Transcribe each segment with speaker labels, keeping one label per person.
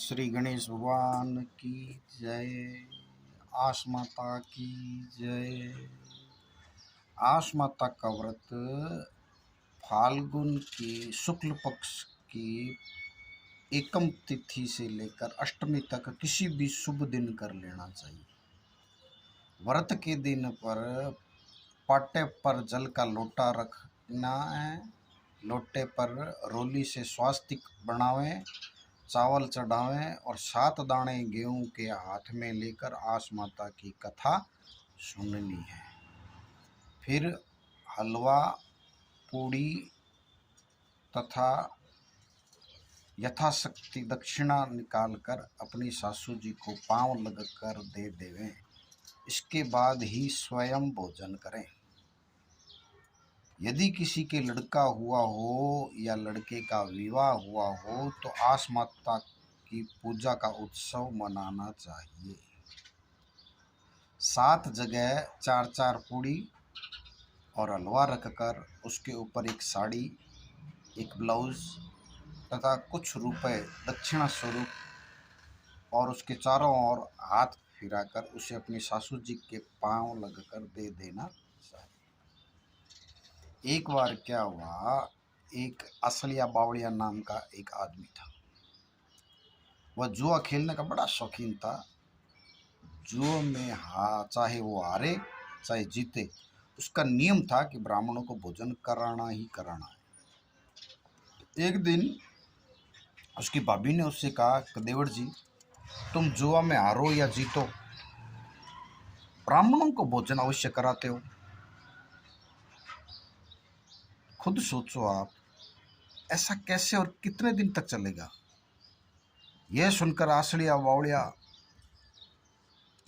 Speaker 1: श्री गणेश भगवान की जय। आस माता की जय। आस माता का व्रत फाल्गुन की शुक्ल पक्ष की एकम तिथि से लेकर अष्टमी तक किसी भी शुभ दिन कर लेना चाहिए। व्रत के दिन पर पाटे पर जल का लोटा रखना है। लोटे पर रोली से स्वास्तिक बनावें, चावल चढ़ावें और 7 दाने गेहूं के हाथ में लेकर आस माता की कथा सुननी है। फिर हलवा, पूड़ी तथा यथाशक्ति दक्षिणा निकालकर अपनी सासू जी को पांव लगकर दे देवें। इसके बाद ही स्वयं भोजन करें। यदि किसी के लड़का हुआ हो या लड़के का विवाह हुआ हो तो आस माता की पूजा का उत्सव मनाना चाहिए। 7 जगह 4-4 पूड़ी और हलवा रखकर उसके ऊपर एक साड़ी, एक ब्लाउज तथा कुछ रुपए दक्षिणा स्वरूप और उसके चारों ओर हाथ फिराकर उसे अपनी सासू जी के पांव लगकर दे देना चाहिए। एक बार क्या हुआ, एक असलिया बावड़िया नाम का एक आदमी था। वह जुआ खेलने का बड़ा शौकीन था। जुए में चाहे वो हारे चाहे जीते, उसका नियम था कि ब्राह्मणों को भोजन कराना ही कराना है। एक दिन उसकी भाभी ने उससे कहा कि देवर जी, तुम जुआ में हारो या जीतो, ब्राह्मणों को भोजन अवश्य कराते हो। खुद सोचो आप, ऐसा कैसे और कितने दिन तक चलेगा। यह सुनकर आसड़िया बावड़िया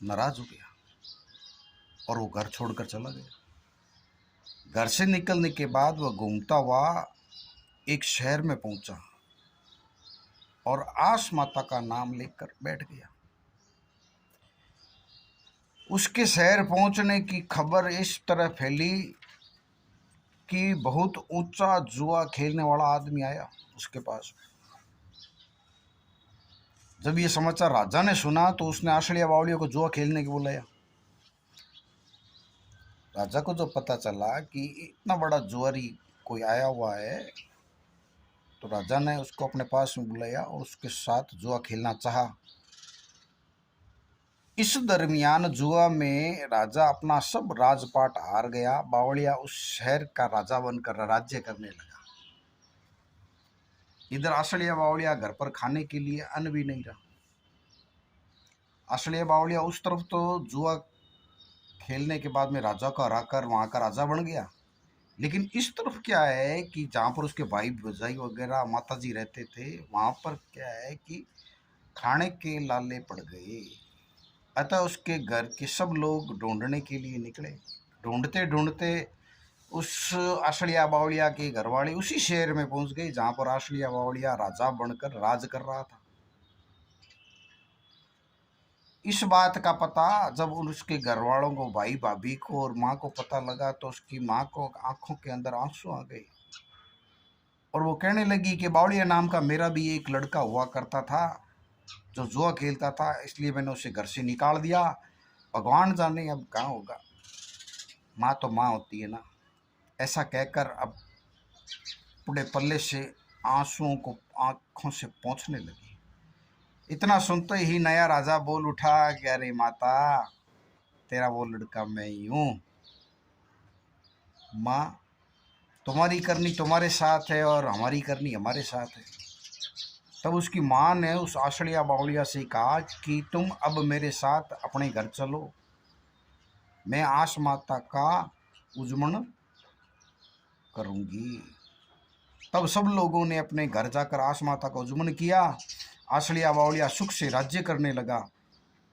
Speaker 1: नाराज हो गया और वो घर छोड़कर चला गया। घर से निकलने के बाद वह घूमता हुआ एक शहर में पहुंचा और आस माता का नाम लेकर बैठ गया। उसके शहर पहुंचने की खबर इस तरह फैली कि बहुत ऊंचा जुआ खेलने वाला आदमी आया उसके पास। जब ये समाचार राजा ने सुना तो उसने आसड़िया बावड़ियों को जुआ खेलने के बुलाया। राजा को जो पता चला कि इतना बड़ा जुआरी कोई आया हुआ है तो राजा ने उसको अपने पास में बुलाया और उसके साथ जुआ खेलना चाहा। इस दरमियान जुआ में राजा अपना सब राजपाट हार गया। बावड़िया उस शहर का राजा बनकर राज्य करने लगा। इधर आसड़िया बावड़िया घर पर खाने के लिए अन्न भी नहीं रहा। आसड़िया बावड़िया उस तरफ तो जुआ खेलने के बाद में राजा को हराकर वहाँ का राजा बन गया, लेकिन इस तरफ क्या है कि जहाँ पर उसके भाई भौजाई वगैरह माताजी रहते थे, वहाँ पर क्या है कि खाने के लाले पड़ गए। अतः उसके घर के सब लोग ढूंढने के लिए निकले। ढूंढते ढूंढते उस आसड़िया बावड़िया के घरवाले उसी शहर में पहुंच गए जहाँ पर आसड़िया बावड़िया राजा बनकर राज कर रहा था। इस बात का पता जब उसके घर वालों को, भाई भाभी को और माँ को पता लगा तो उसकी माँ को आंखों के अंदर आंसू आ गए और वो कहने लगी कि बावड़िया नाम का मेरा भी एक लड़का हुआ करता था जो जुआ खेलता था, इसलिए मैंने उसे घर से निकाल दिया। भगवान जाने अब कहाँ होगा। माँ तो माँ होती है ना। ऐसा कहकर अब पूरे पल्ले से आंसुओं को आंखों से पोंछने लगी। इतना सुनते ही नया राजा बोल उठा कि अरे माता, तेरा वो लड़का मैं ही हूँ। माँ, तुम्हारी करनी तुम्हारे साथ है और हमारी करनी हमारे साथ है। तब उसकी माँ ने उस आसड़िया बावड़िया से कहा कि तुम अब मेरे साथ अपने घर चलो, मैं आस माता का उजमन करूँगी। तब सब लोगों ने अपने घर जाकर आस माता का उजमन किया। आसड़िया बावड़िया सुख से राज्य करने लगा।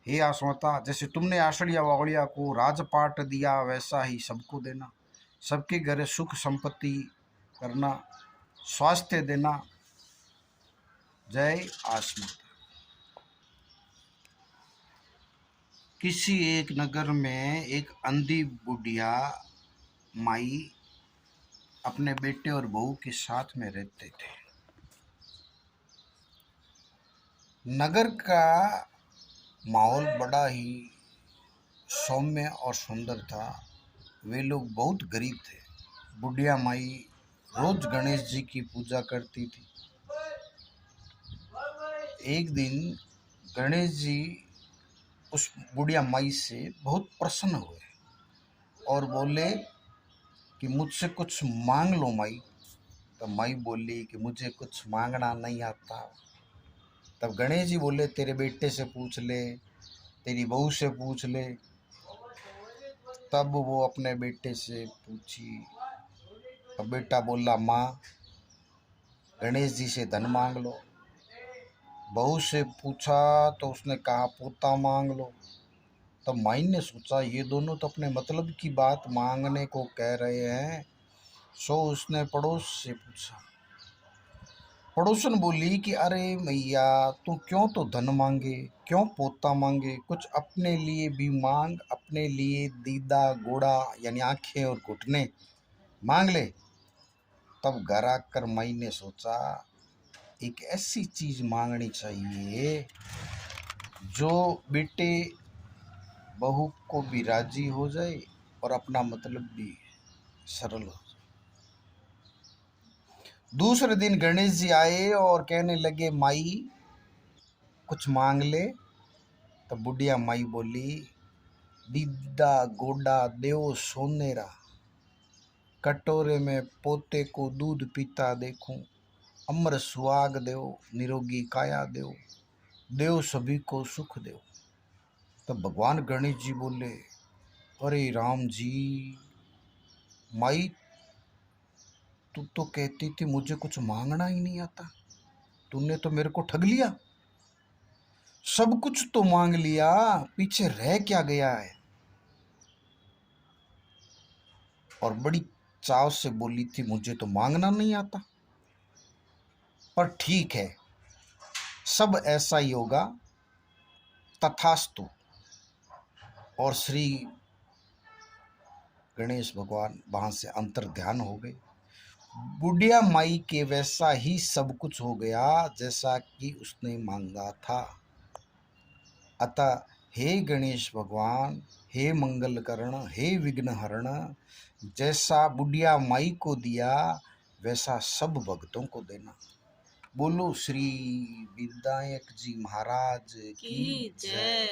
Speaker 1: हे आस माता, जैसे तुमने आसड़िया बावड़िया को राजपाट दिया वैसा ही सबको देना, सबके घर सुख संपत्ति करना, स्वास्थ्य देना। जय आस माता। किसी एक नगर में एक अंधी बुढ़िया माई अपने बेटे और बहू के साथ में रहते थे। नगर का माहौल बड़ा ही सौम्य और सुंदर था। वे लोग बहुत गरीब थे। बुढ़िया माई रोज गणेश जी की पूजा करती थी। एक दिन गणेश जी उस बुढ़िया माई से बहुत प्रसन्न हुए और बोले कि मुझसे कुछ मांग लो माई। तो माई बोली कि मुझे कुछ मांगना नहीं आता। तब गणेश जी बोले तेरे बेटे से पूछ ले, तेरी बहू से पूछ ले। तब वो अपने बेटे से पूछी। तो बेटा बोला माँ गणेश जी से धन मांग लो। बहू से पूछा तो उसने कहा पोता मांग लो। तब माई ने सोचा ये दोनों तो अपने मतलब की बात मांगने को कह रहे हैं। सो उसने पड़ोस से पूछा। पड़ोसन बोली कि अरे मैया तू क्यों तो धन मांगे, क्यों पोता मांगे, कुछ अपने लिए भी मांग। अपने लिए दीदा गोड़ा यानी आंखें और घुटने मांग ले। तब घर आकर माई ने सोचा एक ऐसी चीज मांगनी चाहिए जो बेटे बहू को भी राजी हो जाए और अपना मतलब भी सरल हो जाए। दूसरे दिन गणेश जी आए और कहने लगे माई कुछ मांग ले। तो बुढ़िया माई बोली दीदा गोडा देव सोनेरा, कटोरे में पोते को दूध पीता देखूं, अमर सुहाग देव निरोगी काया देव, देव सभी को सुख देव। तो भगवान गणेश जी बोले अरे राम जी, माई तू तो कहती थी मुझे कुछ मांगना ही नहीं आता, तूने तो मेरे को ठग लिया। सब कुछ तो मांग लिया, पीछे रह क्या गया है। और बड़ी चाव से बोली थी मुझे तो मांगना नहीं आता। पर ठीक है, सब ऐसा ही होगा, तथास्तु। और श्री गणेश भगवान वहां से अंतर ध्यान हो गए। बुढ़िया माई के वैसा ही सब कुछ हो गया जैसा कि उसने मांगा था। अतः हे गणेश भगवान, हे मंगल करण, हे विघ्न हरण, जैसा बुढ़िया माई को दिया वैसा सब भक्तों को देना। बोलो श्री विनायक जी महाराज की जय।